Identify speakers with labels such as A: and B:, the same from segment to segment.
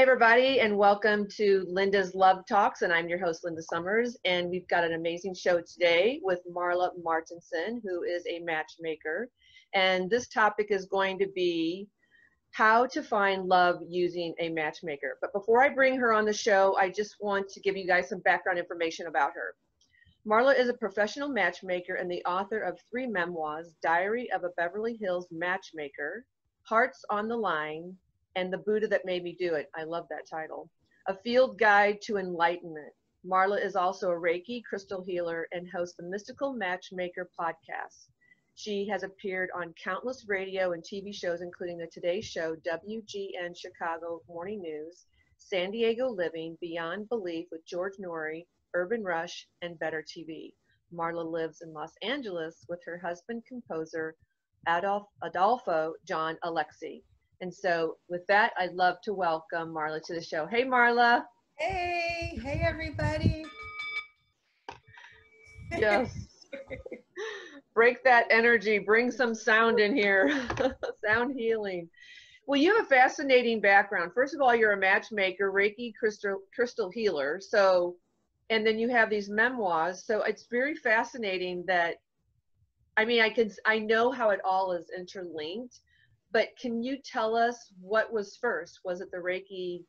A: everybody, and welcome to Linda's Love Talks, and I'm your host, Linda Summers, and we've got an amazing show today with Marla Martinson, who is a matchmaker, and this topic is going to be how to find love using a matchmaker. But before I bring her on the show, I just want to give you guys some background information about her. Marla is a professional matchmaker and the author of 3 memoirs, Diary of a Beverly Hills Matchmaker, Hearts on the Line, and The Buddha That Made Me Do It. I love that title. A Field Guide to Enlightenment. Marla is also a Reiki crystal healer and hosts the Mystical Matchmaker podcast. She has appeared on countless radio and TV shows, including the Today Show, WGN Chicago Morning News, San Diego Living, Beyond Belief with George Norrie, Urban Rush, and Better TV. Marla lives in Los Angeles with her husband, composer Adolfo John Alexi. And so with that, I'd love to welcome Marla to the show. Hey, Marla.
B: Hey everybody.
A: Yes. Break that energy, bring some sound in here, sound healing. Well, you have a fascinating background. First of all, you're a matchmaker, Reiki crystal healer. So, and then you have these memoirs. So it's very fascinating that, I mean, I know how it all is interlinked, but can you tell us what was first? Was it the Reiki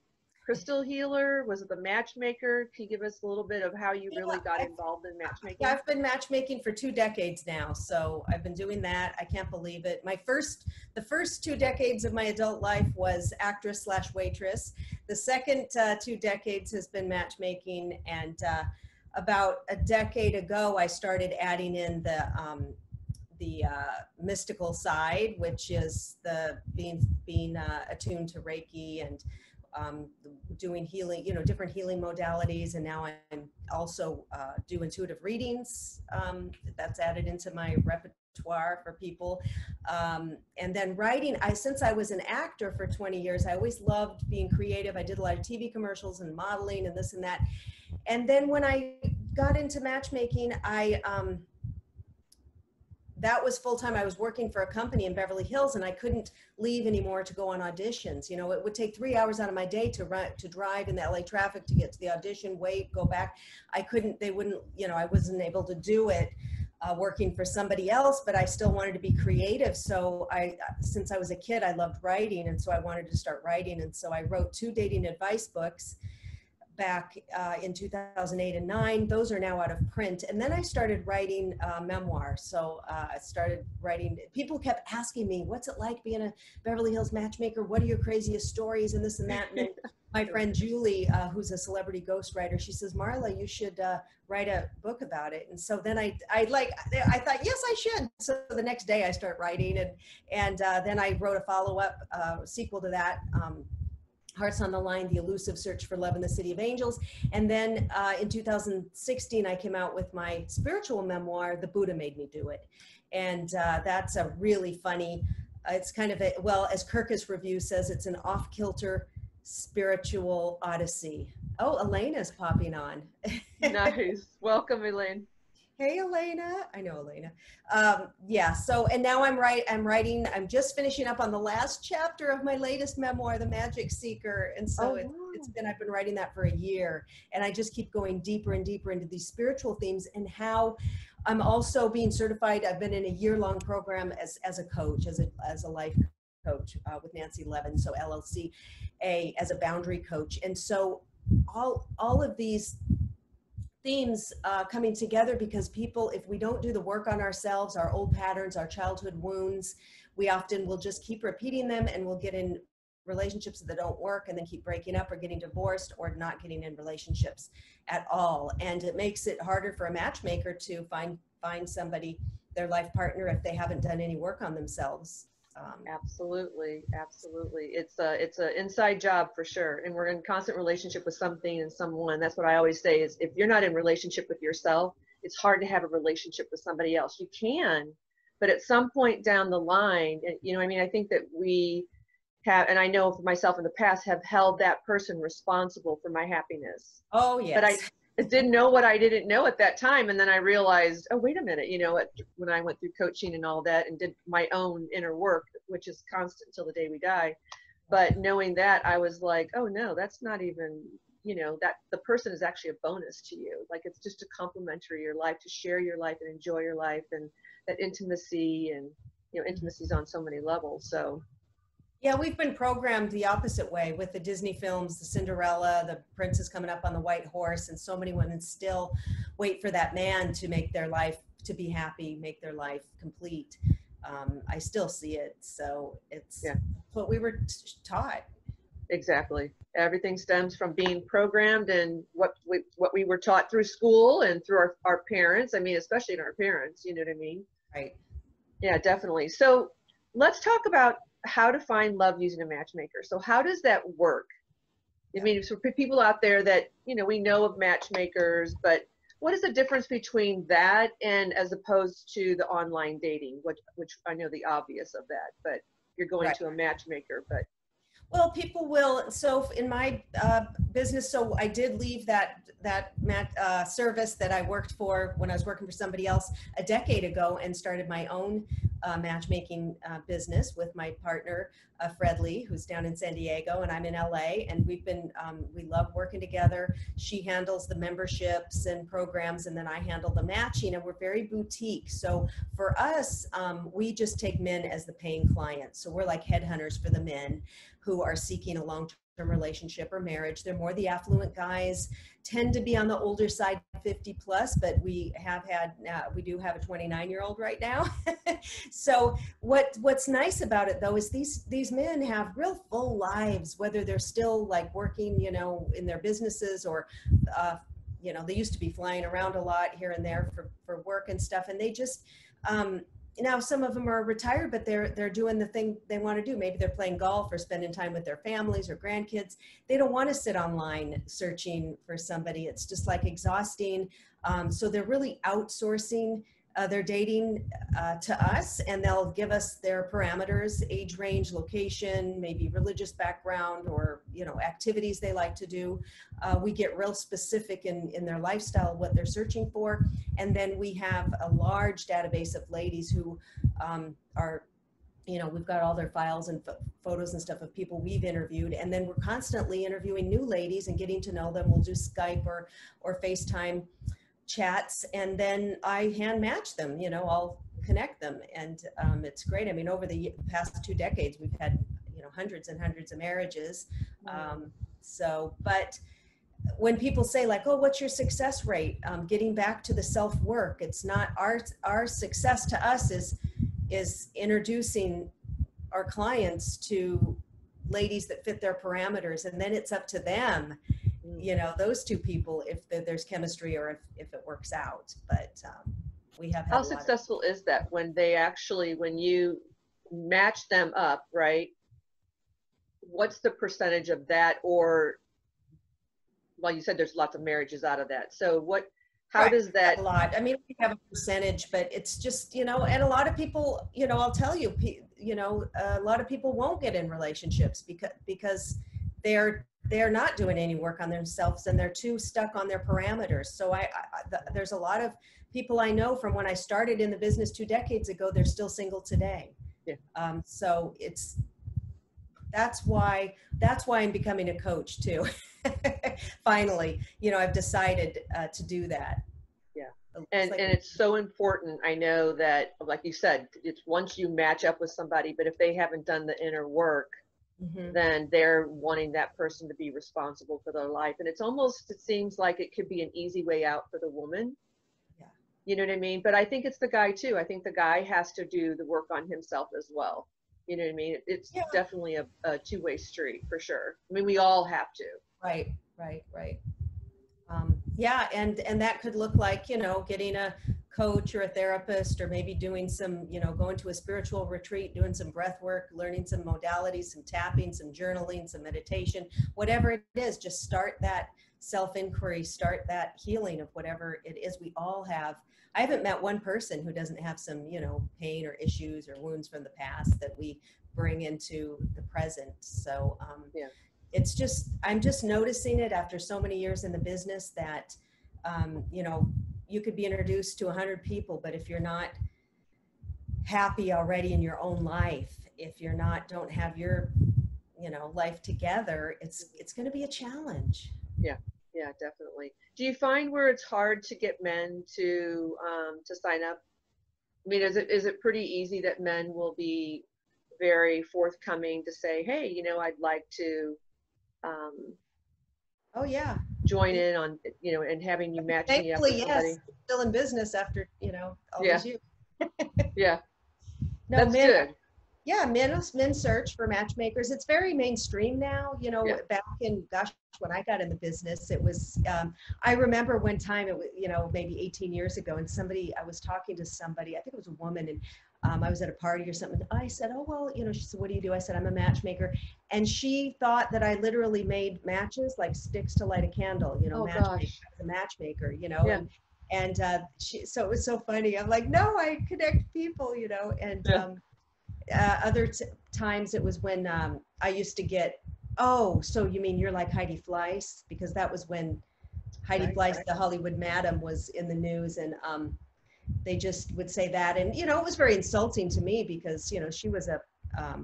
A: crystal healer? Was it the matchmaker? Can you give us a little bit of how you really got involved in matchmaking?
B: Yeah, I've been matchmaking for 2 decades now, so I've been doing that. I can't believe it. The first 2 decades of my adult life was actress/waitress. The second 2 decades has been matchmaking, and about a decade ago, I started adding in the mystical side, which is the being attuned to Reiki and doing healing, different healing modalities. And now I'm also do intuitive readings. That's added into my repertoire for people. And then writing, since I was an actor for 20 years, I always loved being creative. I did a lot of TV commercials and modeling and this and that. And then when I got into matchmaking, that was full-time. I was working for a company in Beverly Hills, and I couldn't leave anymore to go on auditions. It would take 3 hours out of my day to drive in the LA traffic to get to the audition, wait, go back. They wouldn't, I wasn't able to do it working for somebody else, but I still wanted to be creative. So since I was a kid, I loved writing. And so I wanted to start writing. And so I wrote 2 dating advice books back in 2008 and 9. Those are now out of print. And then I started writing memoirs. So I started writing. People kept asking me, what's it like being a Beverly Hills matchmaker? What are your craziest stories and this and that? And then my friend Julie, who's a celebrity ghostwriter, she says, Marla, you should write a book about it. And so then I thought, yes, I should. So the next day I start writing, and then I wrote a follow-up sequel to that, Hearts on the Line, The Elusive Search for Love in the City of Angels. And then in 2016, I came out with my spiritual memoir, The Buddha Made Me Do It. And that's a really funny, it's kind of as Kirkus Review says, it's an off-kilter spiritual odyssey. Oh, Elena's popping on.
A: Nice. Welcome, Elaine.
B: Hey, Elena. I know Elena. Yeah. So, and now I'm just finishing up on the last chapter of my latest memoir, The Magic Seeker. And so I've been writing that for a year, and I just keep going deeper and deeper into these spiritual themes, and how I'm also being certified. I've been in a year-long program as a coach, as a life coach with Nancy Levin. So LLC, as a boundary coach. And so all of these themes coming together, because people, if we don't do the work on ourselves, our old patterns, our childhood wounds, we often will just keep repeating them, and we'll get in relationships that don't work, and then keep breaking up or getting divorced or not getting in relationships at all. And it makes it harder for a matchmaker to find somebody, their life partner, if they haven't done any work on themselves.
A: Absolutely. It's an inside job for sure. And we're in constant relationship with something and someone. That's what I always say is, if you're not in relationship with yourself, it's hard to have a relationship with somebody else. You can, but at some point down the line, I think that we have, and I know for myself in the past, have held that person responsible for my happiness.
B: Oh, yes.
A: But I didn't know what I didn't know at that time. And then I realized, oh, wait a minute, when I went through coaching and all that and did my own inner work, which is constant till the day we die, But knowing that, I was like, oh no, that's not even, that the person is actually a bonus to you. Like it's just to complementary your life, to share your life and enjoy your life, and that intimacy, and intimacy is on so many levels. So
B: Yeah, we've been programmed the opposite way with the Disney films, the Cinderella, the princess coming up on the white horse, and so many women still wait for that man to make their life to be happy, make their life complete. I still see it, so it's
A: yeah,
B: what we were taught.
A: exactly. Everything stems from being programmed, and what we were taught through school and through our parents. I mean, especially in our parents, you know what I mean?
B: Right.
A: Yeah, definitely. So let's talk about how to find love using a matchmaker. So how does that work? I
B: Yeah.
A: mean, for people out there that, we know of matchmakers, but what is the difference between that and as opposed to the online dating, which I know the obvious of that, but you're going
B: Right.
A: to a matchmaker, but
B: Well, people will. So in my business, so I did leave that service that I worked for when I was working for somebody else a decade ago, and started my own matchmaking business with my partner Fred Lee, who's down in San Diego, and I'm in LA. And we love working together. She handles the memberships and programs, and then I handle the matching. And we're very boutique. So for us, we just take men as the paying clients. So we're like headhunters for the men who are seeking a long-term relationship or marriage. They're more the affluent guys, tend to be on the older side, 50 plus, but we do have a 29-year-old right now. So what's nice about it though is these men have real full lives, whether they're still like working, in their businesses, or they used to be flying around a lot here and there for work and stuff, and they just now some of them are retired, but they're doing the thing they want to do. Maybe they're playing golf or spending time with their families or grandkids. They don't want to sit online searching for somebody. It's just like exhausting. So they're really outsourcing their dating to us, and they'll give us their parameters: age range, location, maybe religious background, or activities they like to do. We get real specific in their lifestyle, what they're searching for, and then we have a large database of ladies who are, we've got all their files and photos and stuff of people we've interviewed, and then we're constantly interviewing new ladies and getting to know them. We'll do Skype or FaceTime chats, and then I hand match them. I'll connect them, and it's great. I mean, over the past 2 decades, we've had hundreds and hundreds of marriages. But when people say like, oh, what's your success rate? Getting back to the self-work, it's not our success to us is introducing our clients to ladies that fit their parameters, and then it's up to them, those two people, if there's chemistry or if it works out. But we have had
A: how successful is that when you match them up, right? What's the percentage of that? Or, well, you said there's lots of marriages out of that. So how does that?
B: A lot. I mean, we have a percentage, but it's just, and a lot of people, I'll tell you, a lot of people won't get in relationships because they're not doing any work on themselves, and they're too stuck on their parameters. So there's a lot of people I know from when I started in the business 2 decades ago, they're still single today.
A: Yeah.
B: So that's why I'm becoming a coach too. Finally, I've decided to do that.
A: Yeah. And it's so important. I know that, like you said, it's once you match up with somebody, but if they haven't done the inner work, then they're wanting that person to be responsible for their life. And it seems like it could be an easy way out for the woman.
B: Yeah.
A: You know what I mean? But I think it's the guy too. I think the guy has to do the work on himself as well. You know what I mean? It's definitely a two-way street for sure. I mean, we all have to.
B: Right. Yeah, and that could look like, getting a coach or a therapist, or maybe doing some, going to a spiritual retreat, doing some breath work, learning some modalities, some tapping, some journaling, some meditation, whatever it is. Just start that self-inquiry, start that healing of whatever it is we all have. I haven't met one person who doesn't have some, pain or issues or wounds from the past that we bring into the present. So I'm just noticing it after so many years in the business that, you could be introduced to 100 people, but if you're not happy already in your own life, if you're not, don't have your, you know, life together, it's going to be a challenge.
A: Yeah, yeah, definitely. Do you find where it's hard to get men to sign up? I mean, is it pretty easy that men will be very forthcoming to say, hey, I'd like to um,
B: Oh yeah.
A: join in on, and having you match me up with
B: Thankfully, yes,
A: somebody?
B: still in business after, you know, all
A: Yeah,
B: these years.
A: yeah,
B: No,
A: that's
B: men,
A: good.
B: yeah, men search for matchmakers. It's very mainstream now. You know,
A: Yeah,
B: back in, gosh, when I got in the business, it was, I remember one time, it was, you know, maybe 18 years ago, and I was talking to somebody, I think it was a woman, and I was at a party or something. I said, oh, well, you know, she said, what do you do? I said, I'm a matchmaker. And she thought that I literally made matches, like sticks to light a candle, you know,
A: oh
B: matchmaker,
A: gosh,
B: as a matchmaker, you know,
A: yeah,
B: and so it was so funny. I'm like, no, I connect people, you know, and
A: yeah,
B: other times it was when I used to get, oh, so you mean you're like Heidi Fleiss? Because that was when Heidi
A: right,
B: Fleiss, the Hollywood Madam, was in the news, and they just would say that. And, you know, it was very insulting to me because, you know, she was a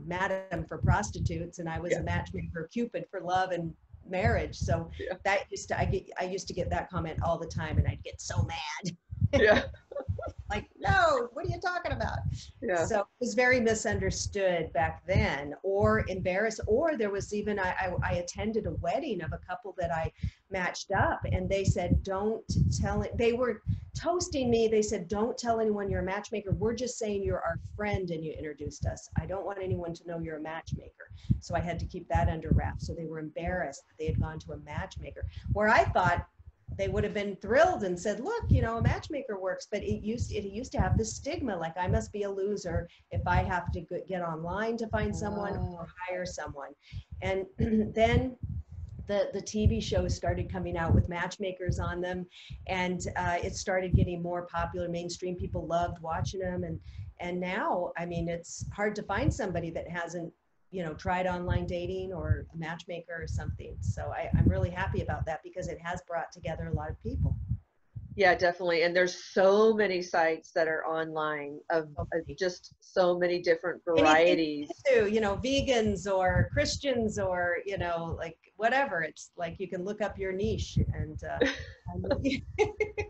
B: madam for prostitutes and I was
A: yeah,
B: a matchmaker, Cupid for love and marriage. So
A: yeah,
B: that I used to get that comment all the time, and I'd get so mad.
A: yeah,
B: Like, no, what are you talking about?
A: yeah,
B: So it was very misunderstood back then, or embarrassed. Or there was even, I attended a wedding of a couple that I matched up, and they said, don't tell it. They were toasting me. They said, don't tell anyone you're a matchmaker. We're just saying you're our friend and you introduced us. I don't want anyone to know you're a matchmaker. So I had to keep that under wraps. So they were embarrassed that they had gone to a matchmaker, where I thought they would have been thrilled and said, look, you know, a matchmaker works. But it used to have this stigma, like I must be a loser if I have to get online to find someone or
A: oh,
B: hire someone. And then the TV shows started coming out with matchmakers on them, and it started getting more popular. Mainstream people loved watching them, and now, I mean, it's hard to find somebody that hasn't, you know, tried online dating or a matchmaker or something. So I'm really happy about that because it has brought together a lot of people.
A: yeah, definitely. And there's so many sites that are online of
B: Okay.
A: just so many different
B: Anything
A: varieties.
B: to, you know, vegans or Christians or, you know, like whatever. It's like you can look up your niche and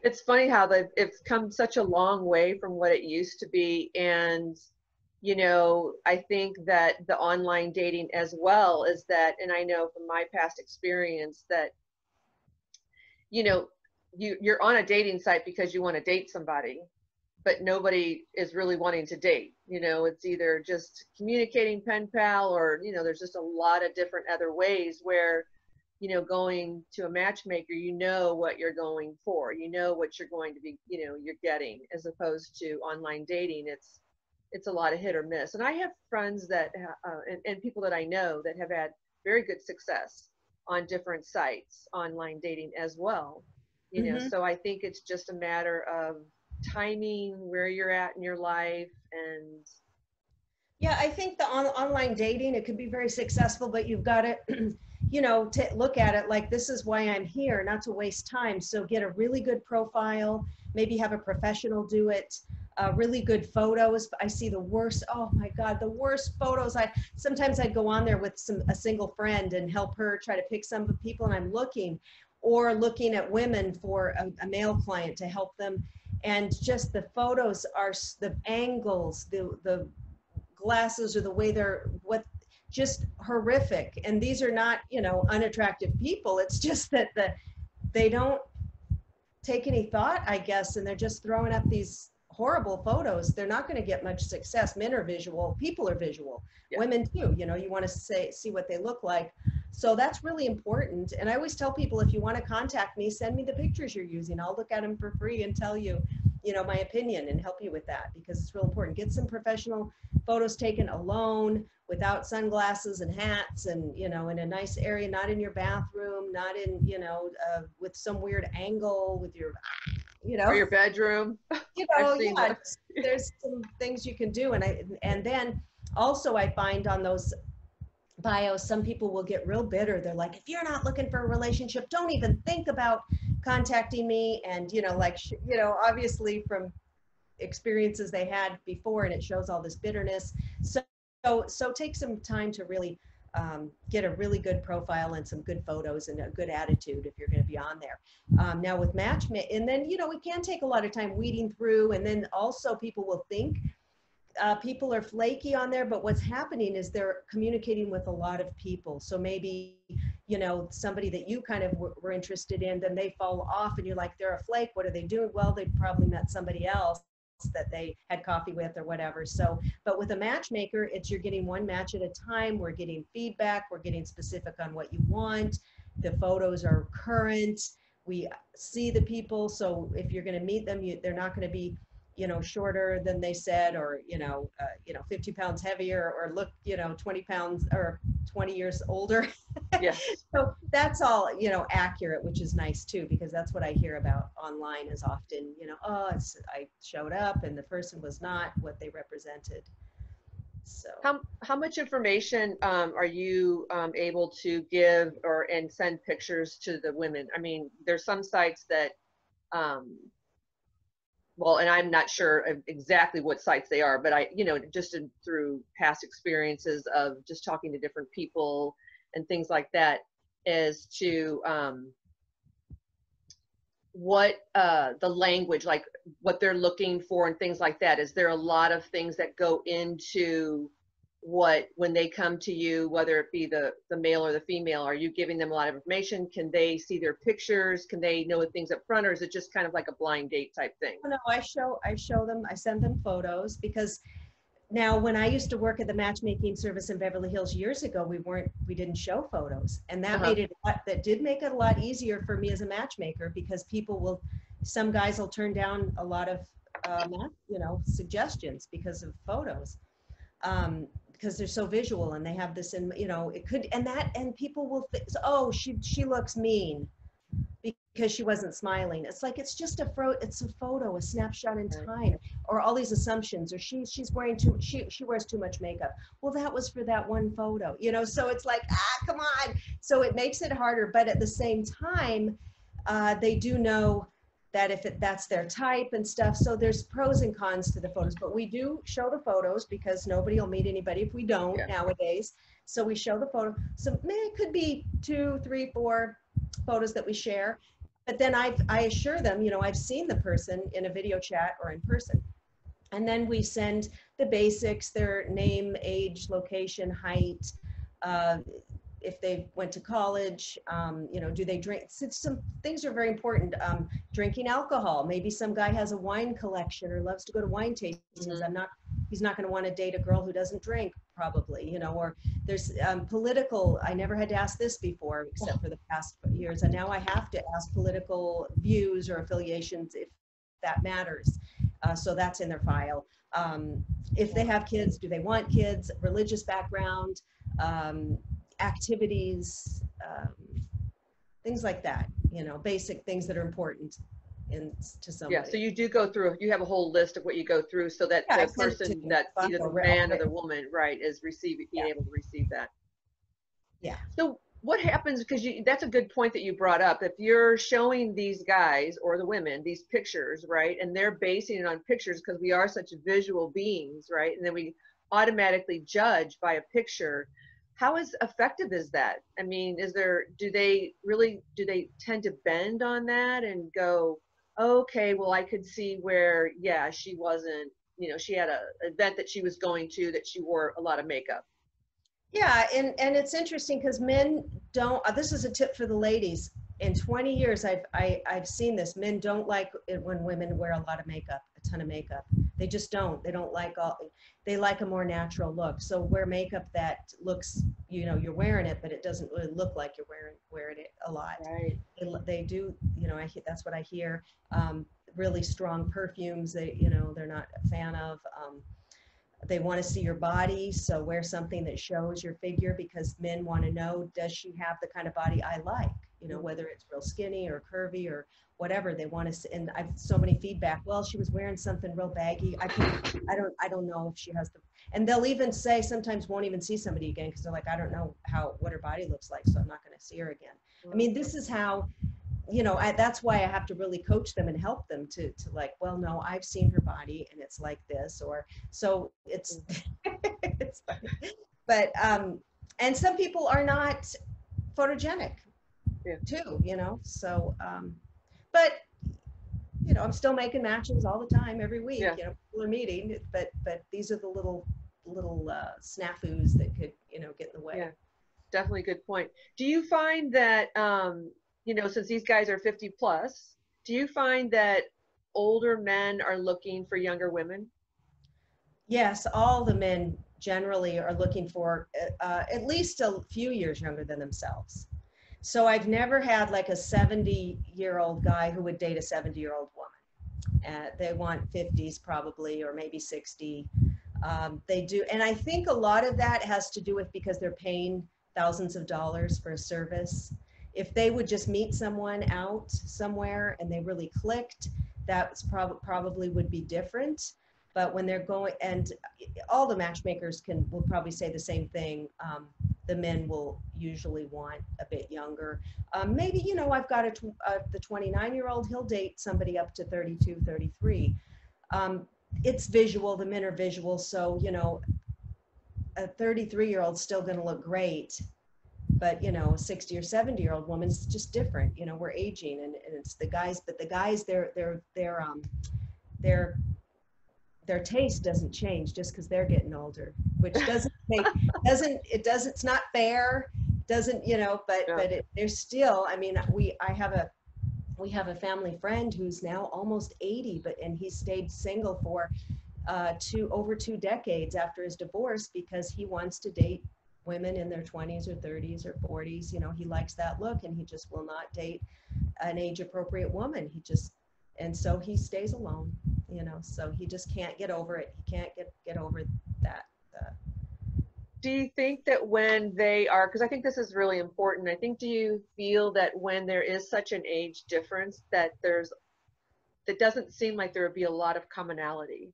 A: It's funny how it's come such a long way from what it used to be. And, I think that the online dating as well is that, and I know from my past experience that, you know, you're on a dating site because you want to date somebody, but nobody is really wanting to date. It's either just communicating pen pal or, there's just a lot of different other ways where, going to a matchmaker, what you're going for, what you're going to be, you're getting, as opposed to online dating. It's a lot of hit or miss. And I have friends that, and people that I know that have had very good success on different sites, online dating as well.
B: Mhm.
A: So I think it's just a matter of timing, where you're at in your life, and
B: Yeah, I think the online dating, it could be very successful, but you've got to, you know, to look at it like this is why I'm here, not to waste time. So get a really good profile, maybe have a professional do it, really good photos. I see the worst, oh my God, the worst photos. Sometimes I'd go on there with a single friend and help her try to pick some people, and I'm looking, or looking at women for a male client to help them. And just the photos are the angles, the glasses or the way they're what just horrific. And these are not, you know, unattractive people. It's just that they don't take any thought, I guess, and they're just throwing up these horrible photos. They're not going to get much success. Men are visual, people are visual,
A: yeah.
B: women too. You know, you want to see what they look like. So that's really important. And I always tell people, if you want to contact me, send me the pictures you're using. I'll look at them for free and tell you, you know, my opinion and help you with that, because it's real important. Get some professional photos taken alone, without sunglasses and hats, and, you know, in a nice area, not in your bathroom, not in, you know, with some weird angle with your, you
A: Or
B: know,
A: your bedroom.
B: you
A: I've
B: know,
A: seen
B: yeah,
A: that.
B: there's some things you can do. And then also I find on those bios, some people will get real bitter. They're like, if you're not looking for a relationship, don't even think about contacting me. And, you know, like, you know, obviously from experiences they had before, and it shows all this bitterness. So take some time to really get a really good profile and some good photos and a good attitude if you're going to be on there. Now with Matchmaker, and then, you know, it can take a lot of time weeding through, and then also people will think people are flaky on there, but what's happening is they're communicating with a lot of people. So maybe, you know, somebody that you kind of were interested in, then they fall off and you're like, they're a flake. What are they doing? Well, they probably met somebody else that they had coffee with or whatever. So, but with a matchmaker, it's you're getting one match at a time. We're getting feedback. We're getting specific on what you want. The photos are current. We see the people. So if you're going to meet them, they're not going to be, you know, shorter than they said, or, 50 pounds heavier, or look, 20 pounds or 20 years older.
A: Yes.
B: So that's all, accurate, which is nice too, because that's what I hear about online is often, I showed up and the person was not what they represented. So
A: How much information are you able to give and send pictures to the women? I mean, there's some sites that well, and I'm not sure of exactly what sites they are, but just through past experiences of just talking to different people and things like that, as to what the language, like what they're looking for and things like that. Is there a lot of things that go into when they come to you, whether it be the male or the female? Are you giving them a lot of information? Can they see their pictures? Can they know things up front, or is it just kind of like a blind date type thing?
B: no, I show them, I send them photos, because now when I used to work at the matchmaking service in Beverly Hills years ago, we didn't show photos, and that did make it a lot easier for me as a matchmaker, because some guys will turn down a lot of suggestions because of photos. Because they're so visual and they have this in, and people will think, oh, she looks mean because she wasn't smiling. It's like, it's just it's a photo, a snapshot in time, or all these assumptions, or she's wearing she wears too much makeup. Well, that was for that one photo, so it's like, come on. So it makes it harder, but at the same time, they do know that that's their type and stuff. So there's pros and cons to the photos, but we do show the photos because nobody will meet anybody if we don't nowadays. So we show the photo. So it could be 2, 3, 4 photos that we share, but then I assure them, I've seen the person in a video chat or in person. And then we send the basics, their name, age, location, height, if they went to college, do they drink? Some things are very important. Drinking alcohol. Maybe some guy has a wine collection or loves to go to wine tastings. He's not going to want to date a girl who doesn't drink, probably, or there's political. I never had to ask this before, except for the past years. And now I have to ask political views or affiliations if that matters. So that's in their file. If they have kids, do they want kids? Religious background. Activities, things like that, basic things that are important to somebody.
A: Yeah, so you do go through, you have a whole list of what you go through so that the person that either the man or the woman, is being able to receive that.
B: Yeah.
A: So what happens, because that's a good point that you brought up. If you're showing these guys or the women these pictures, and they're basing it on pictures because we are such visual beings, and then we automatically judge by a picture. How effective is that? I mean, do they tend to bend on that and go, okay, well, I could see where, she wasn't, she had an event that she was going to that she wore a lot of makeup.
B: Yeah, and it's interesting because men don't, this is a tip for the ladies. In 20 years, I've seen this. Men don't like it when women wear a lot of makeup, a ton of makeup. They just don't. They don't like they like a more natural look. So wear makeup that looks, you're wearing it, but it doesn't really look like you're wearing it a lot.
A: Right.
B: They do, that's what I hear. Really strong perfumes, they're not a fan of. They want to see your body, so wear something that shows your figure, because men want to know, does she have the kind of body I like? Whether it's real skinny or curvy or whatever, they want to see. And I've so many feedback. Well, she was wearing something real baggy. I don't know if she has and they'll even say, sometimes won't even see somebody again because they're like, I don't know what her body looks like, so I'm not going to see her again. I mean, this is how, that's why I have to really coach them and help them to like, well, no, I've seen her body and it's like this, or so it's, it's funny. But, And some people are not photogenic
A: Yeah.
B: too, you know, so, but, you know, I'm still making matches all the time, every week,
A: Yeah.
B: you know, people are meeting, but these are the little snafus that could, you know, get in the way.
A: Yeah. Definitely a good point. Do you find that, you know, since these guys are 50 plus, do you find that older men are looking for younger women?
B: Yes, all the men generally are looking for at least a few years younger than themselves. So I've never had like a 70-year-old guy who would date a 70-year-old woman. They want 50s probably, or maybe 60. They do. And I think a lot of that has to do with because they're paying thousands of dollars for a service. If they would just meet someone out somewhere and they really clicked, that's probably would be different. But when they're going, and all the matchmakers will probably say the same thing. The men will usually want a bit younger. Maybe, you know, I've got the 29-year-old, he'll date somebody up to 32, 33. It's visual, the men are visual. So, you know, a 33-year-old's still going to look great, but, you know, a 60 or 70-year-old woman's just different. You know, we're aging, and it's the guys, but the guys, their taste doesn't change just because they're getting older, which it's not fair, doesn't, you know,
A: Yeah.
B: but they're still, I mean, we have a family friend who's now almost 80, and he stayed single for over 2 decades after his divorce because he wants to date women in their 20s or 30s or 40s. You know, he likes that look, and he just will not date an age appropriate woman. And so he stays alone, you know, so he just can't get over it. He can't get over that.
A: Do you think that when they are, because I think this is really important, I think, do you feel that when there is such an age difference that that doesn't seem like there would be a lot of commonality?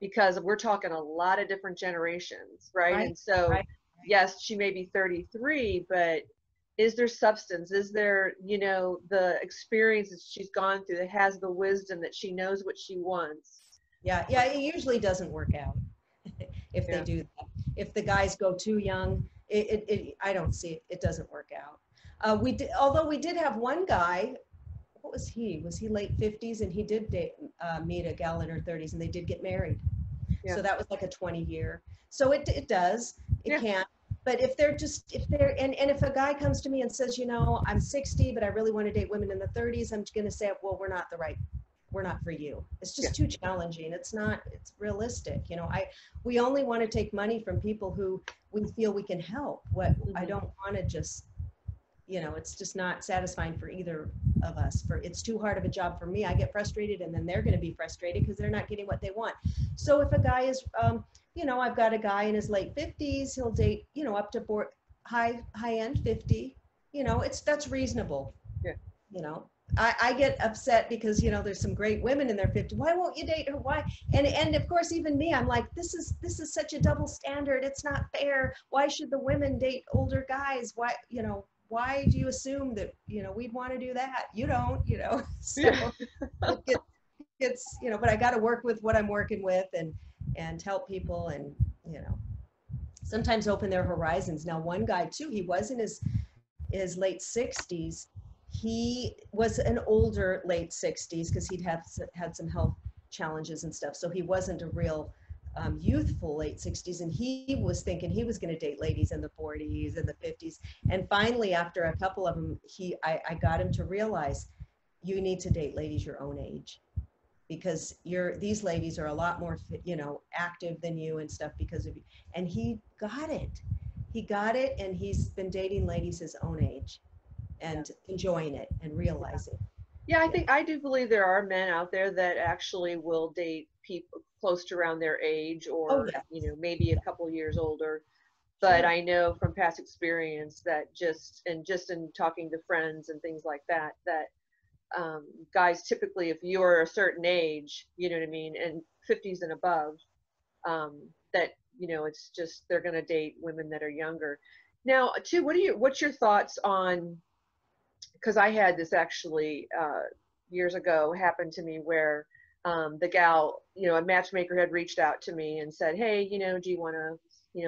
A: Because we're talking a lot of different generations, right?
B: Right,
A: And so,
B: right.
A: yes, she may be 33, but is there substance? Is there, you know, the experience that she's gone through, that has the wisdom, that she knows what she wants?
B: Yeah, it usually doesn't work out if they
A: Yeah.
B: do that. If the guys go too young, I don't see it. It doesn't work out. Although we did have one guy. What was he? Was he late 50s? And he did meet a gal in her 30s, and they did get married.
A: Yeah.
B: So that was like a 20-year. So it does. It
A: Yeah.
B: can. But if if a guy comes to me and says, you know, I'm 60, but I really want to date women in the 30s, I'm going to say, well, we're not for you. It's
A: Yeah.
B: just too challenging. It's realistic. You know, we only want to take money from people who we feel we can help. I don't want to just, you know, it's just not satisfying for either of us. It's too hard of a job for me. I get frustrated, and then they're going to be frustrated because they're not getting what they want. So if a guy is, you know, I've got a guy in his late 50s, he'll date, you know, up to high end 50. You know, that's reasonable.
A: Yeah.
B: You know, I get upset because, you know, there's some great women in their 50s. Why won't you date her? Why? And of course, even me, I'm like, this is such a double standard. It's not fair. Why should the women date older guys? Why, you know, why do you assume that, you know, we'd want to do that? You don't, you know. So
A: Yeah.
B: it's, you know, but I got to work with what I'm working with, and help people, and, you know, sometimes open their horizons. Now, one guy too, he was in his late 60s. He was an older late 60s because he'd had some health challenges and stuff. So he wasn't a real youthful late 60s. And he was thinking he was going to date ladies in the 40s and the 50s. And finally, after a couple of them, I got him to realize, you need to date ladies your own age, because these ladies are a lot more, you know, active than you and stuff because of you. And he got it, and he's been dating ladies his own age and enjoying it and realizing.
A: Yeah, I
B: Yeah.
A: think I do believe there are men out there that actually will date people close to around their age,
B: Oh
A: or,
B: yeah.
A: you know, maybe a
B: Yeah.
A: couple years older. But
B: Sure.
A: I know from past experience that just in talking to friends and things like that, that guys typically, if you're a certain age, you know what I mean, and 50s and above, that, you know, it's just they're going to date women that are younger. Now, too, what's your thoughts on, because I had this actually years ago happen to me where the gal, you know, a matchmaker had reached out to me and said, hey, you know, do you want to,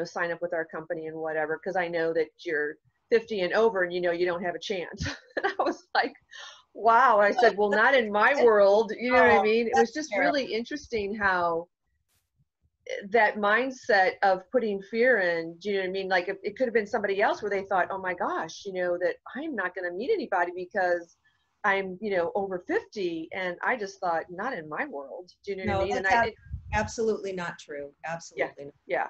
A: sign up with our company and whatever, because I know that you're 50 and over and you don't have a chance. And I was like, wow. I said, well, not in my world. You know what I
B: Oh,
A: mean? It was
B: that's
A: just
B: terrible.
A: really interesting how that mindset of putting fear in, do you know what I mean? Like it could have been somebody else where they thought, oh my gosh, that I'm not going to meet anybody because I'm, over 50. And I just thought, not in my world. Do you know what I
B: No,
A: mean? And
B: that's absolutely not true.
A: yeah,
B: Absolutely not.
A: yeah,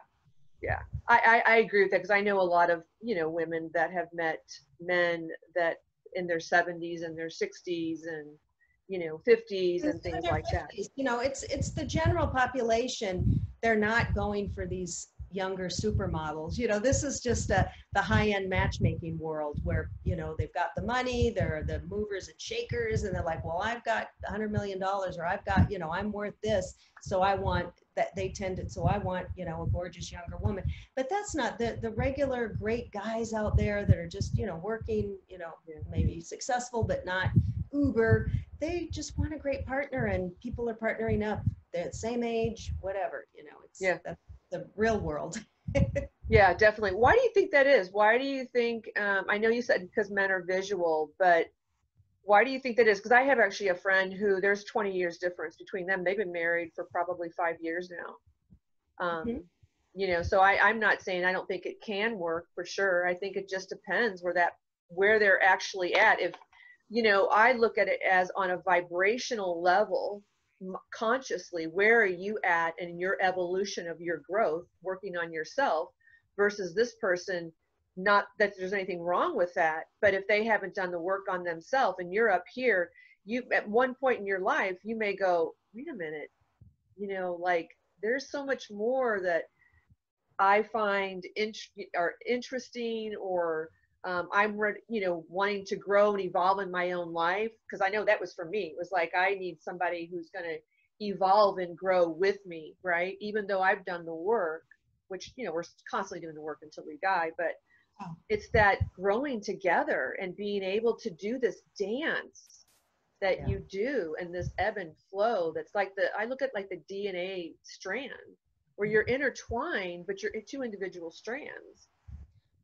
A: yeah. I agree with that because I know a lot of, women that have met men that in their 70s and their 60s and, 50s
B: In
A: and things
B: their
A: like that.
B: 50s, it's the general population. They're not going for these younger supermodels. This is just the high-end matchmaking world where, they've got the money, they're the movers and shakers, and they're like, well, I've got $100 million, or I've got, I'm worth this, so I want that. They tend to, so I want, a gorgeous younger woman. But that's not the regular great guys out there that are just, working, maybe successful, but not uber. They just want a great partner, and people are partnering up. They're the same age, whatever,
A: Yeah.
B: that's the real world.
A: Yeah, definitely. Why do you think that is? Why do you think, I know you said because men are visual, but why do you think that is? Because I have actually a friend who there's 20 years difference between them. They've been married for probably 5 years now.
B: Mhm.
A: So I'm not saying I don't think it can work for sure. I think it just depends where they're actually at. If, I look at it as on a vibrational level, consciously, where are you at in your evolution of your growth, working on yourself versus this person? Not that there's anything wrong with that, but if they haven't done the work on themselves and you're up here, you at one point in your life, you may go, wait a minute, like there's so much more that I find interesting, or I'm ready, wanting to grow and evolve in my own life. Because I know that was for me. It was like I need somebody who's going to evolve and grow with me, right? Even though I've done the work, which we're constantly doing the work until we die, but
B: Oh,
A: it's that growing together and being able to do this dance that
B: yeah.
A: you do and this ebb and flow. That's like I look at like the DNA strand where you're intertwined, but you're two individual strands.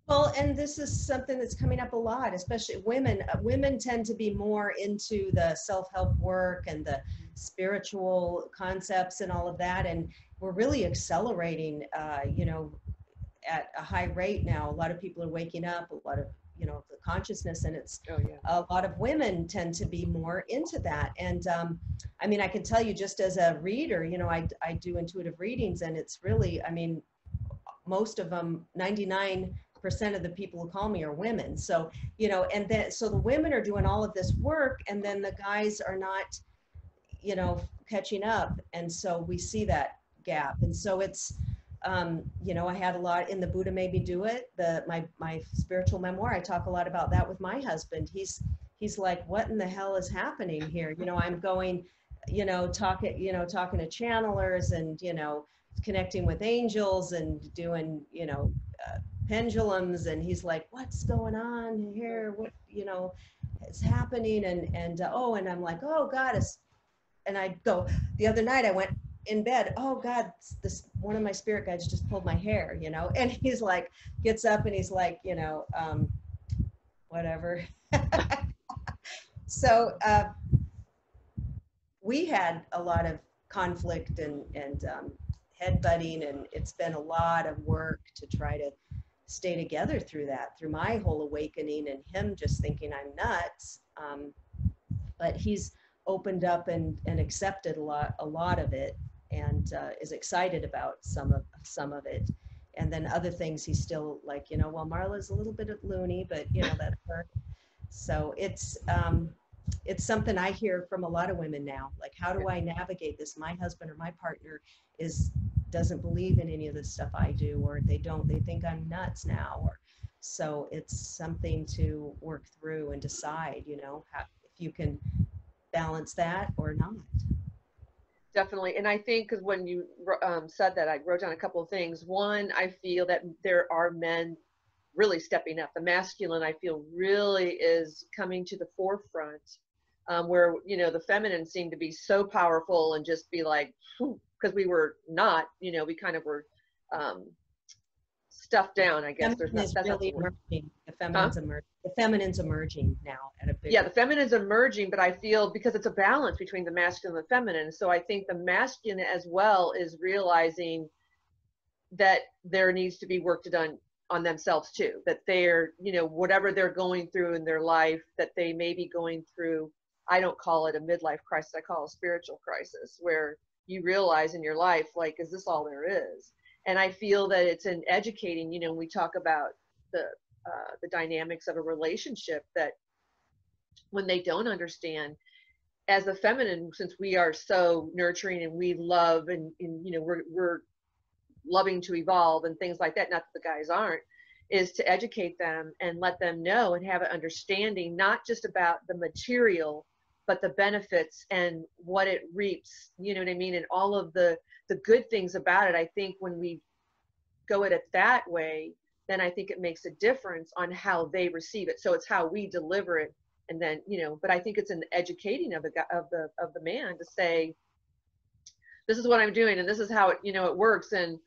B: Well, and this is something that's coming up a lot, especially women. Women tend to be more into the self-help work and the spiritual concepts and all of that. And we're really accelerating, at a high rate now. A lot of people are waking up, a lot of, the consciousness, and it's
A: Oh yeah.
B: a lot of women tend to be more into that. And I mean, I can tell you just as a reader, I do intuitive readings, and it's really, I mean, most of them, 99% of the people who call me are women. So, and then, so the women are doing all of this work, and then the guys are not, catching up. And so we see that gap. And so it's, I had a lot in the Buddha Made Me Do It, my spiritual memoir. I talk a lot about that with my husband. He's like, what in the hell is happening here? I'm going, talking to channelers and, connecting with angels and doing, pendulums. And he's like, what's going on here? What, is happening? And I'm like, oh God, and I go, the other night I went in bed, oh God, this one of my spirit guides just pulled my hair, and he's like, gets up and he's like, whatever. So we had a lot of conflict and headbutting, and it's been a lot of work to try to stay together through that, through my whole awakening, and him just thinking I'm nuts. But he's opened up and accepted a lot of it, and is excited about some of it. And then other things he's still like, well, Marla's a little bit loony, but that's her. So it's something I hear from a lot of women now. Like, how do I navigate this? My husband or my partner doesn't believe in any of the stuff I do, or they think I'm nuts now, or so it's something to work through and decide, if you can balance that or not.
A: Definitely. And I think because when you said that, I wrote down a couple of things. One, I feel that there are men really stepping up. The masculine, I feel, really is coming to the forefront, where, the feminine seemed to be so powerful and just be like, because we were not, we kind of were, stuffed down, I guess. There's
B: Feminine
A: not,
B: is
A: that's not the
B: really
A: word.
B: emerging.
A: Huh?
B: The feminine's emerging now at a
A: Yeah,
B: bigger.
A: the feminine's emerging, but I feel because it's a balance between the masculine and the feminine. So I think the masculine as well is realizing that there needs to be work to done on themselves too, that they're, you know, whatever they're going through in their life, that they may be going through, I don't call it a midlife crisis, I call it a spiritual crisis, where you realize in your life, like, is this all there is? And I feel that it's in educating, you know, when we talk about the dynamics of a relationship, that when they don't understand, as a feminine, since we are so nurturing and we love and you know, we're loving to evolve and things like that, not that the guys aren't, is to educate them and let them know and have an understanding, not just about the material, but the benefits and what it reaps, you know what I mean? And all of the good things about it. I think when we go at it that way, then I think it makes a difference on how they receive it. So it's how we deliver it. And then, you know, but I think it's an educating of the man to say, this is what I'm doing and this is how it, you know, it works. And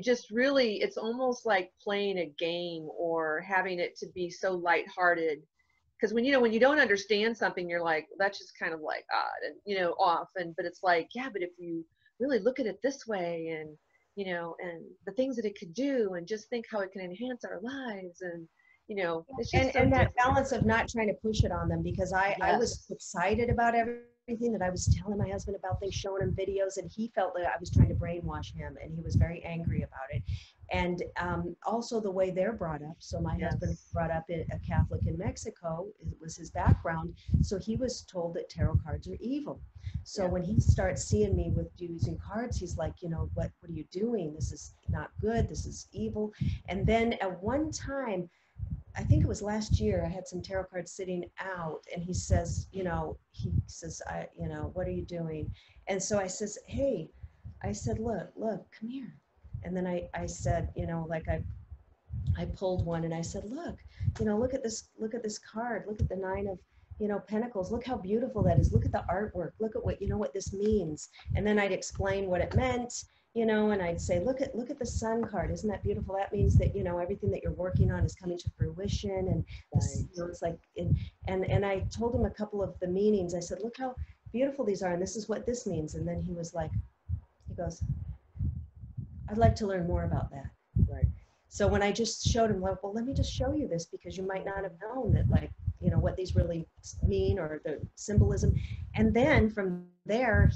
A: just really, it's almost like playing a game or having it to be so lighthearted. Because when, you know, when you don't understand something, you're like, well, that's just kind of like odd and, you know, off. But it's like, yeah, but if you really look at it this way and, you know, and the things that it could do and just think how it can enhance our lives. And, you know, it's just so
B: And that
A: different.
B: balance of not trying to push it on them, because I was
A: Yes.
B: excited about everything that I was telling my husband about, things, showing him videos, and he felt that I was trying to brainwash him, and he was very angry about it. And also the way they're brought up. So my husband was
A: Yes.
B: brought up in a Catholic in Mexico, it was his background. So he was told that tarot cards are evil. So
A: Yeah.
B: when he starts seeing me with using cards, he's like, you know, what are you doing? This is not good. This is evil. And then at one time, I think it was last year, I had some tarot cards sitting out, and he says, you know, you know, what are you doing? And so I says, hey, I said, look, come here. And then I said, you know, like I pulled one and I said, look, you know, look at this card. Look at the 9 of, you know, Pentacles. Look how beautiful that is. Look at the artwork. Look at what, you know, what this means. And then I'd explain what it meant, you know, and I'd say, look at the Sun card. Isn't that beautiful? That means that, you know, everything that you're working on is coming to fruition. And this,
A: Right.
B: you know, it's like, and I told him a couple of the meanings. I said, look how beautiful these are. And this is what this means. And then he was like, he goes, I'd like to learn more about that.
A: Right.
B: So when I just showed him, well, let me just show you this, because you might not have known that, like, you know, what these really mean or the symbolism. And then from there,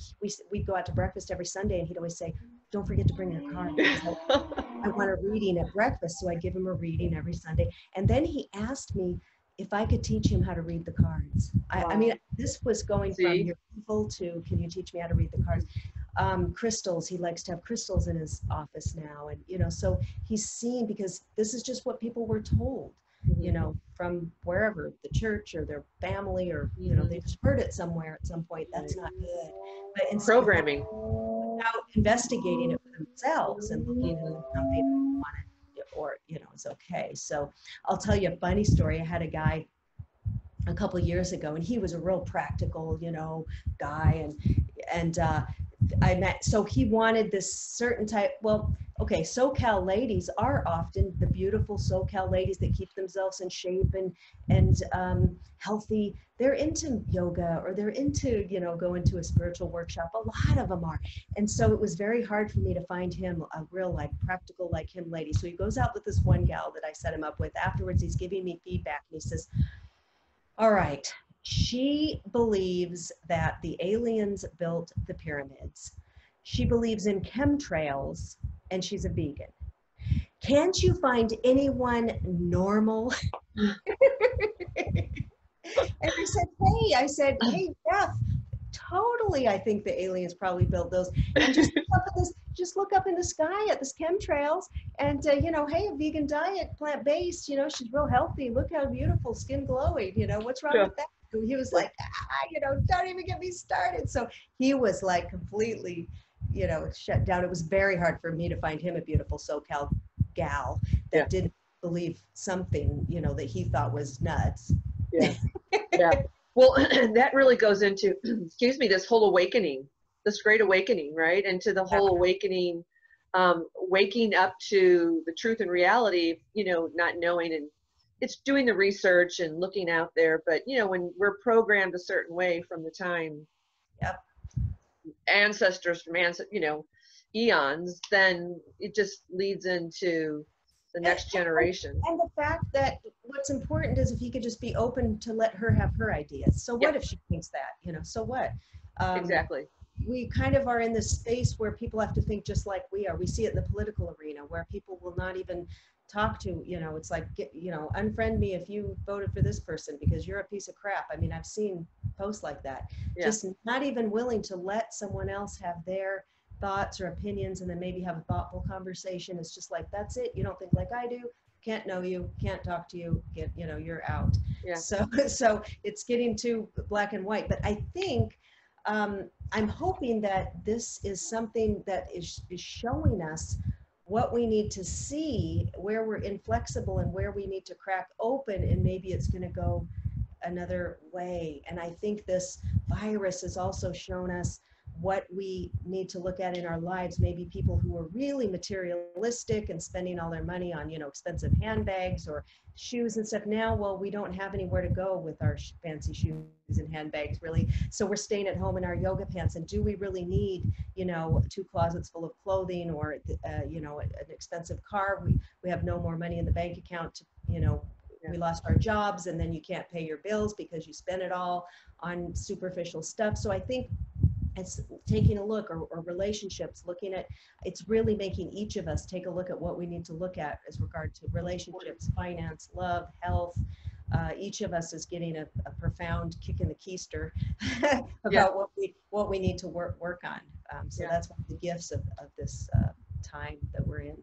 B: we'd go out to breakfast every Sunday, and he'd always say, don't forget to bring your card, because I want a reading at breakfast. So I'd give him a reading every Sunday. And then he asked me if I could teach him how to read the cards. I mean, this was going from
A: See?
B: you're evil to, can you teach me how to read the cards? Crystals, he likes to have crystals in his office now. And, you know, so he's seen, because this is just what people were told, you know, from wherever, the church or their family, or, you know, they just heard it somewhere at some point. That's not good. But instead,
A: Programming.
B: without investigating it for themselves and looking into something they wanted, or, you know, it's okay. So I'll tell you a funny story. I had a guy a couple of years ago, and he was a real practical, you know, guy, and I met, so he wanted this certain type, well, okay, SoCal ladies are often the beautiful SoCal ladies that keep themselves in shape and healthy. They're into yoga, or they're into, you know, going to a spiritual workshop. A lot of them are. And so it was very hard for me to find him a real, like, practical like him lady. So he goes out with this one gal that I set him up with. Afterwards, he's giving me feedback, and he says, all right, she believes that the aliens built the pyramids. She believes in chemtrails, and she's a vegan. Can't you find anyone normal? And I said, hey, Beth, totally. I think the aliens probably built those. And just look up in the sky at this chemtrails, and you know, hey, a vegan diet, plant-based, you know, she's real healthy. Look how beautiful, skin glowing. You know, what's wrong with that? He was like, you know, don't even get me started. So he was like completely, you know, shut down. It was very hard for me to find him a beautiful SoCal gal that didn't believe something, you know, that he thought was nuts.
A: Yeah. Yeah. Well, that really goes into, excuse me, this whole awakening, this great awakening, right? And to the whole awakening waking up to the truth and reality, you know, not knowing, and it's doing the research and looking out there. But, you know, when we're programmed a certain way from the time
B: Yep.
A: ancestors from, you know, eons, then it just leads into the
B: And,
A: next generation.
B: and the fact that what's important is if he could just be open to let her have her ideas. So what
A: Yep,
B: if she thinks that, you know, so what? Um,
A: exactly.
B: we kind of are in this space where people have to think just like we are. We see it in the political arena where people will not even talk to, you know, it's like, you know, unfriend me if you voted for this person because you're a piece of crap. I mean, I've seen posts like that.
A: Yeah,
B: Just not even willing to let someone else have their thoughts or opinions and then maybe have a thoughtful conversation. It's just like, that's it. You don't think like I do. Can't know you, can't talk to you, get, you know, you're out.
A: yeah,
B: So it's getting too black and white. But I think I'm hoping that this is something that is showing us what we need to see, where we're inflexible and where we need to crack open, and maybe it's going to go another way. And I think this virus has also shown us what we need to look at in our lives. Maybe people who are really materialistic and spending all their money on, you know, expensive handbags or shoes and stuff. Now, well, we don't have anywhere to go with our fancy shoes and handbags, really. So we're staying at home in our yoga pants. And do we really need, you know, 2 closets full of clothing or, you know, an expensive car? We have no more money in the bank account to, you know,
A: yeah,
B: we lost our jobs and then you can't pay your bills because you spent it all on superficial stuff. So I think it's taking a look, or relationships, looking at, it's really making each of us take a look at what we need to look at as regard to relationships, finance, love, health. Each of us is getting a profound kick in the keister
A: yeah,
B: about what we need to work on. So
A: yeah,
B: that's one of the gifts of this time that we're in.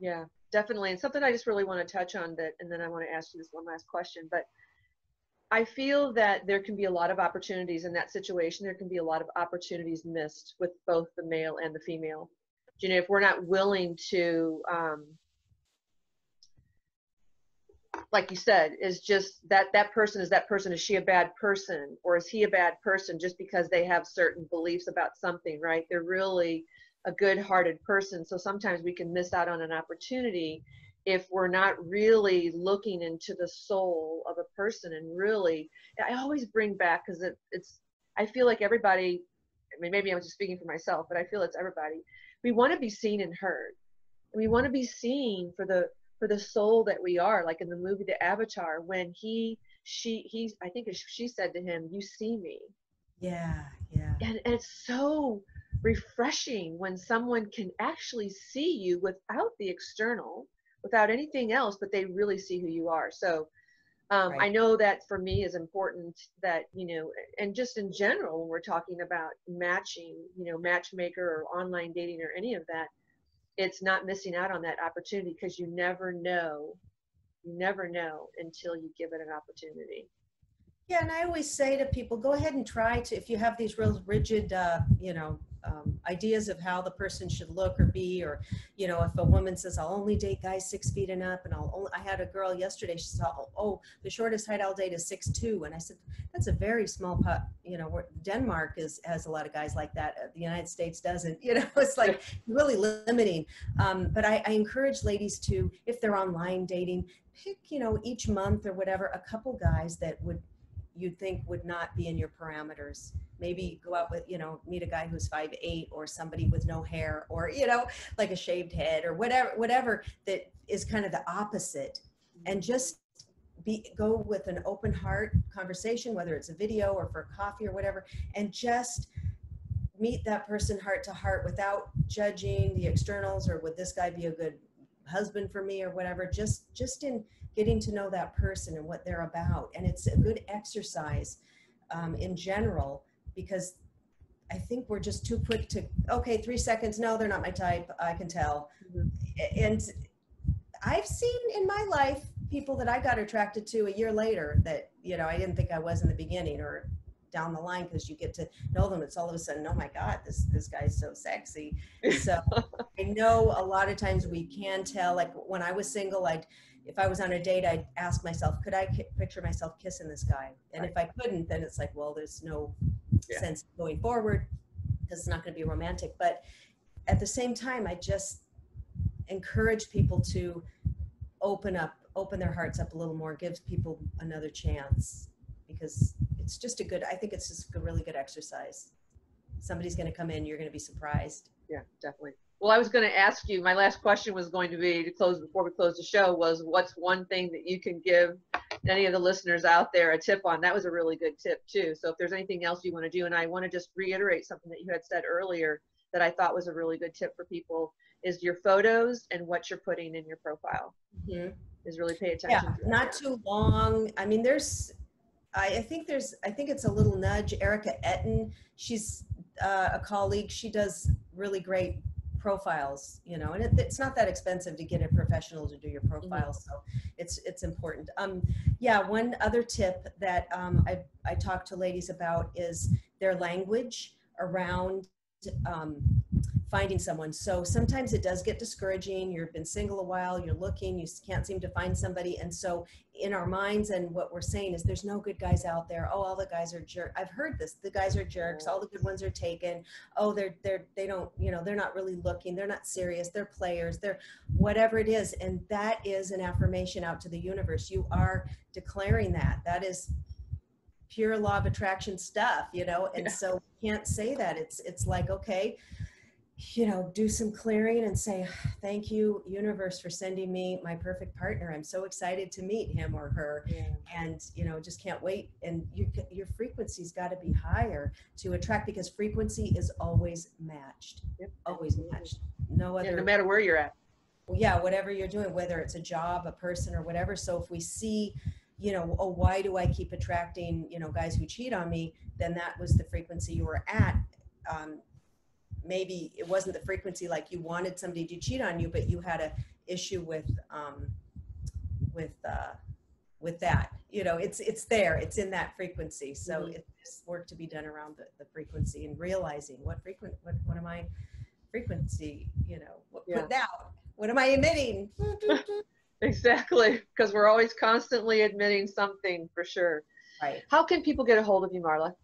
A: yeah, definitely. And something I just really want to touch on that, and then I want to ask you this one last question. But I feel that there can be a lot of opportunities in that situation. There can be a lot of opportunities missed with both the male and the female. You know, if we're not willing to, like you said, is just that person is that person. Is she a bad person, or is he a bad person just because they have certain beliefs about something, right? They're really a good-hearted person. So sometimes we can miss out on an opportunity if we're not really looking into the soul of a person. And really, I always bring back, because it's I feel like everybody, I mean, maybe I'm just speaking for myself, but I feel it's everybody. We want to be seen and heard. We want to be seen for the soul that we are, like in the movie The Avatar, when he I think she said to him, you see me.
B: Yeah, yeah.
A: And it's so refreshing when someone can actually see you without the external, without anything else, but they really see who you are. So I
B: Right.
A: know that for me is important, that, you know, and just in general, when we're talking about matching, you know, matchmaker or online dating or any of that, it's not missing out on that opportunity, because you never know until you give it an opportunity.
B: Yeah, and I always say to people, go ahead and try to, if you have these real rigid, you know, ideas of how the person should look or be, or, you know, if a woman says, I'll only date guys 6 feet and up, and I had a girl yesterday, she said, oh, the shortest height I'll date is 6'2". And I said, that's a very small you know, Denmark has a lot of guys like that. The United States doesn't, you know, it's like really limiting. But I encourage ladies to, if they're online dating, pick, you know, each month or whatever, a couple guys that you'd think would not be in your parameters. Maybe go out with, you know, meet a guy who's 5'8", or somebody with no hair, or, you know, like a shaved head, or whatever that is kind of the opposite. And just go with an open heart conversation, whether it's a video or for coffee or whatever, and just meet that person heart to heart without judging the externals, or would this guy be a good husband for me or whatever, just in getting to know that person and what they're about. And it's a good exercise in general, because I think we're just too quick to, okay, 3 seconds, no, they're not my type, I can tell.
A: Mm-hmm.
B: And I've seen in my life people that I got attracted to a year later that, you know, I didn't think I was in the beginning, or down the line, because you get to know them. It's all of a sudden, oh my God, this guy's so sexy. So I know a lot of times we can tell, like when I was single, if I was on a date, I'd ask myself, could I picture myself kissing this guy? And
A: Right.
B: if I couldn't, then it's like, well, there's no
A: Yeah.
B: sense going forward, because it's not going to be romantic. But at the same time, I just encourage people to open their hearts up a little more, gives people another chance, because it's just I think it's just a really good exercise. Somebody's going to come in, you're going to be surprised.
A: Yeah, definitely. Well, I was going to ask you, my last question was going to be before we close the show, was what's one thing that you can give any of the listeners out there a tip on? That was a really good tip too. So if there's anything else you want to do, and I want to just reiterate something that you had said earlier that I thought was a really good tip for people, is your photos and what you're putting in your profile.
B: Mm-hmm.
A: Is really pay attention to that.
B: Not too long. I mean, I think it's a little nudge. Erica Etten, she's a colleague. She does really great profiles, you know, and it's not that expensive to get a professional to do your profile. Mm-hmm. So it's important. Yeah. One other tip that I talk to ladies about is their language around finding someone. So sometimes it does get discouraging. You've been single a while, you're looking, you can't seem to find somebody. And so in our minds, and what we're saying is there's no good guys out there. Oh, all the guys are jerks. I've heard this. The guys are jerks. All the good ones are taken. Oh, they don't, you know, they're not really looking. They're not serious. They're players. They're whatever it is. And that is an affirmation out to the universe. You are declaring that. That is pure law of attraction stuff, you know? And so you can't say that. It's like, okay, you know, do some clearing and say, thank you, universe, for sending me my perfect partner. I'm so excited to meet him or her. Yeah. And, you know, just can't wait. And your frequency's got to be higher to attract, because frequency is always matched. Yep. Always matched. No other.
A: Yeah, no matter where you're at.
B: Yeah, whatever you're doing, whether it's a job, a person, or whatever. So if we see, you know, oh, why do I keep attracting, you know, guys who cheat on me? Then that was the frequency you were at. Maybe it wasn't the frequency like you wanted somebody to cheat on you, but you had a issue with that. You know, it's there, it's in that frequency. So it's work to be done around the frequency and realizing what am I frequency, you know, put out, what am I emitting?
A: Exactly, because we're always constantly admitting something, for sure.
B: Right.
A: How can people get a hold of you, Marla?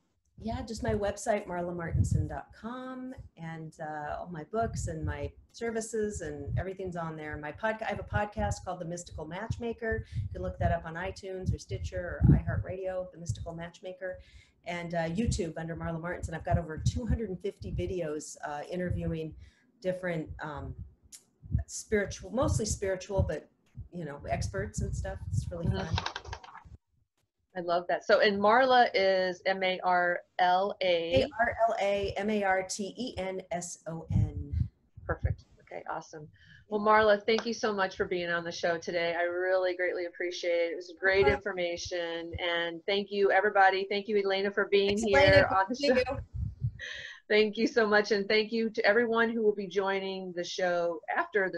B: Yeah, just my website, marlamartinson.com, and all my books and my services and everything's on there. I have a podcast called The Mystical Matchmaker. You can look that up on iTunes or Stitcher or iHeartRadio, The Mystical Matchmaker, and YouTube under Marla Martinson. I've got over 250 videos interviewing different mostly spiritual, but you know, experts and stuff. It's really fun.
A: I love that. So, and Marla is Marla.
B: Marlamartenson.
A: Perfect. Okay, awesome. Well, Marla, thank you so much for being on the show today. I really greatly appreciate it. It was great information. And thank you, everybody. Thank you, Elena, for being here on the show. Thank you so much. And thank you to everyone who will be joining the show after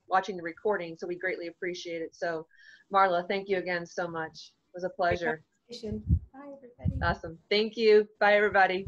A: watching the recording. So we greatly appreciate it. So, Marla, thank you again so much. It was a pleasure.
B: Bye, everybody.
A: Awesome. Thank you. Bye, everybody.